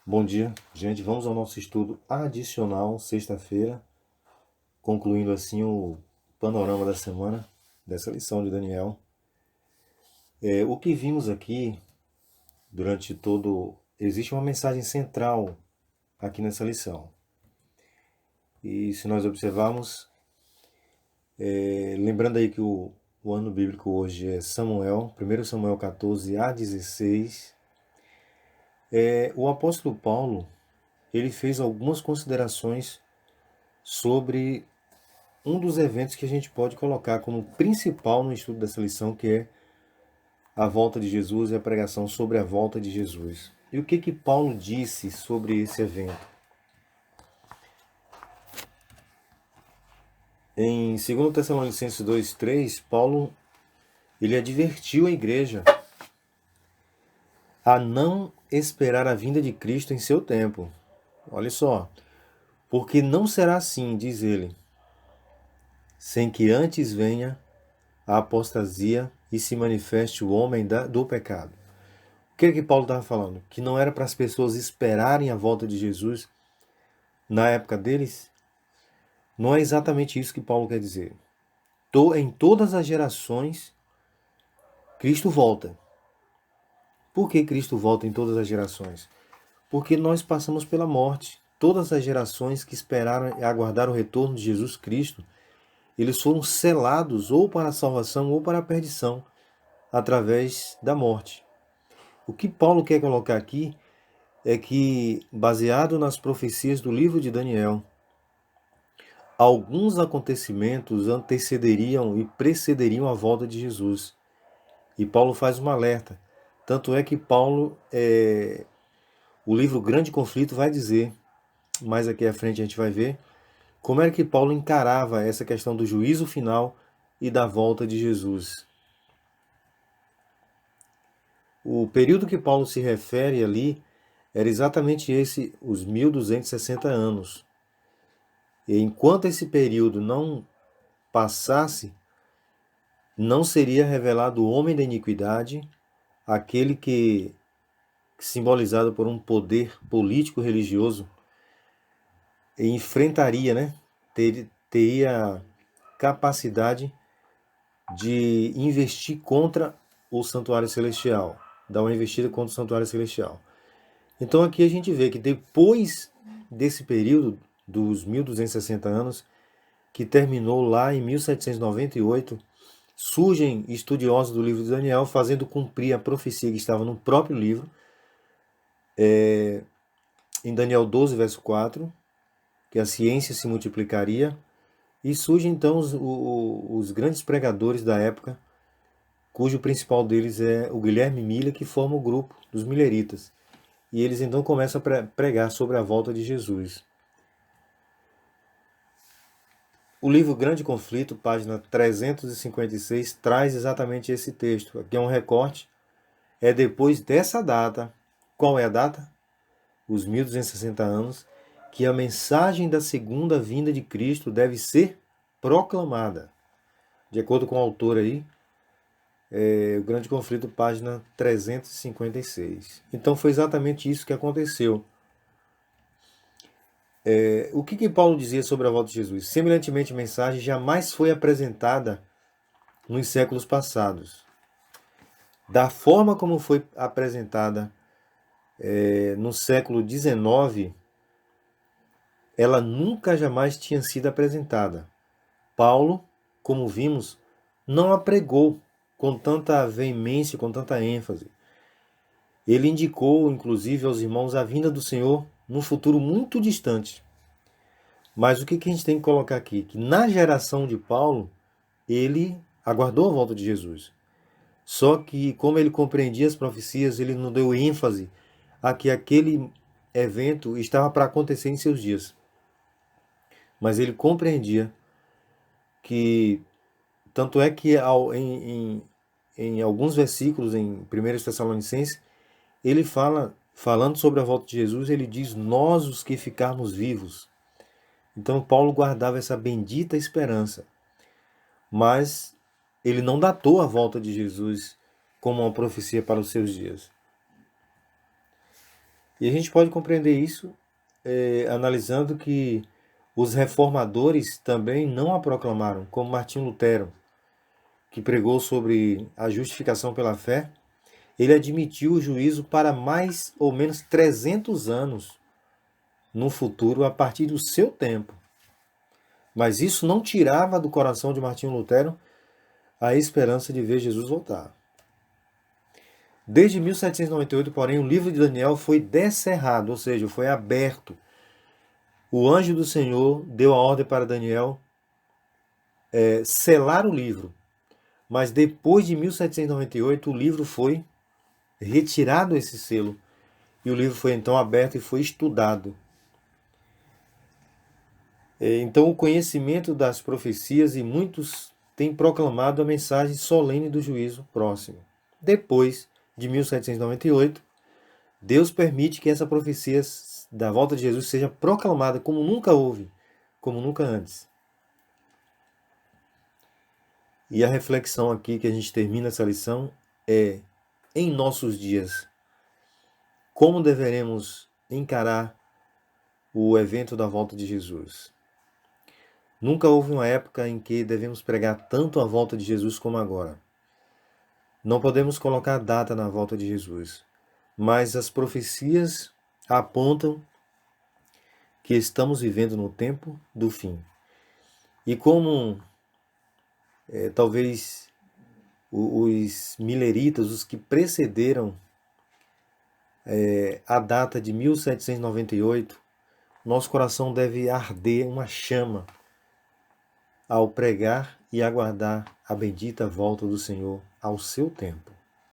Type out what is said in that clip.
Bom dia, gente. Vamos ao nosso estudo adicional, sexta-feira, concluindo assim o panorama da semana, dessa lição de Daniel. O que vimos aqui durante todo. Existe uma mensagem central aqui nessa lição. E se nós observarmos, lembrando aí que o ano bíblico hoje é Samuel, 1 Samuel 14 a 16, o apóstolo Paulo ele fez algumas considerações sobre um dos eventos que a gente pode colocar como principal no estudo dessa lição, que é a volta de Jesus e a pregação sobre a volta de Jesus. E o que Paulo disse sobre esse evento? Em 2 Tessalonicenses 2:3, Paulo ele advertiu a igreja a não esperar a vinda de Cristo em seu tempo. Olha só, porque não será assim, diz ele, sem que antes venha a apostasia e se manifeste o homem do pecado. O que Paulo estava falando? Que não era para as pessoas esperarem a volta de Jesus na época deles? Não é exatamente isso que Paulo quer dizer. Em todas as gerações, Cristo volta. Por que Cristo volta em todas as gerações? Porque nós passamos pela morte. Todas as gerações que esperaram e aguardaram o retorno de Jesus Cristo, eles foram selados ou para a salvação ou para a perdição, através da morte. O que Paulo quer colocar aqui é que, baseado nas profecias do livro de Daniel, alguns acontecimentos antecederiam e precederiam a volta de Jesus. E Paulo faz um alerta. Tanto é que Paulo, o livro Grande Conflito vai dizer, mais aqui à frente a gente vai ver, como é que Paulo encarava essa questão do juízo final e da volta de Jesus. O período que Paulo se refere ali era exatamente esse, os 1260 anos. E enquanto esse período não passasse, não seria revelado o homem da iniquidade, aquele que, simbolizado por um poder político religioso, enfrentaria, né? Teria capacidade de investir contra o santuário celestial, dar uma investida contra o santuário celestial. Então aqui a gente vê que depois desse período dos 1260 anos, que terminou lá em 1798, surgem estudiosos do livro de Daniel fazendo cumprir a profecia que estava no próprio livro, em Daniel 12, verso 4, que a ciência se multiplicaria, e surgem então os grandes pregadores da época, cujo principal deles é o Guilherme Miller, que forma o grupo dos Milleritas. E eles então começam a pregar sobre a volta de Jesus. O livro Grande Conflito, página 356, traz exatamente esse texto. Aqui é um recorte. É depois dessa data. Qual é a data? Os 1260 anos, que a mensagem da segunda vinda de Cristo deve ser proclamada. De acordo com o autor aí, o Grande Conflito, página 356. Então foi exatamente isso que aconteceu. O que Paulo dizia sobre a volta de Jesus? Semelhantemente, a mensagem jamais foi apresentada nos séculos passados. Da forma como foi apresentada no século XIX, ela nunca jamais tinha sido apresentada. Paulo, como vimos, não a pregou com tanta veemência, com tanta ênfase. Ele indicou, inclusive, aos irmãos a vinda do Senhor num futuro muito distante. Mas o que a gente tem que colocar aqui? Que na geração de Paulo, ele aguardou a volta de Jesus. Só que, como ele compreendia as profecias, ele não deu ênfase a que aquele evento estava para acontecer em seus dias. Mas ele compreendia que, tanto é que em alguns versículos em 1 Tessalonicenses, ele falando sobre a volta de Jesus, ele diz, nós os que ficarmos vivos. Então Paulo guardava essa bendita esperança. Mas ele não datou a volta de Jesus como uma profecia para os seus dias. E a gente pode compreender isso analisando que os reformadores também não a proclamaram, como Martinho Lutero, que pregou sobre a justificação pela fé. Ele admitiu o juízo para mais ou menos 300 anos no futuro, a partir do seu tempo. Mas isso não tirava do coração de Martinho Lutero a esperança de ver Jesus voltar. Desde 1798, porém, o livro de Daniel foi descerrado, ou seja, foi aberto. O anjo do Senhor deu a ordem para Daniel selar o livro. Mas depois de 1798, o livro foi retirado esse selo. E o livro foi então aberto e foi estudado. Então, o conhecimento das profecias, e muitos têm proclamado a mensagem solene do juízo próximo. Depois de 1798, Deus permite que essa profecia da volta de Jesus seja proclamada como nunca houve, como nunca antes. E a reflexão aqui que a gente termina essa lição é: em nossos dias, como deveremos encarar o evento da volta de Jesus? Nunca houve uma época em que devemos pregar tanto a volta de Jesus como agora. Não podemos colocar data na volta de Jesus, mas as profecias apontam que estamos vivendo no tempo do fim. E como talvez os mileritas, os que precederam a data de 1798, nosso coração deve arder uma chama ao pregar e aguardar a bendita volta do Senhor ao seu tempo.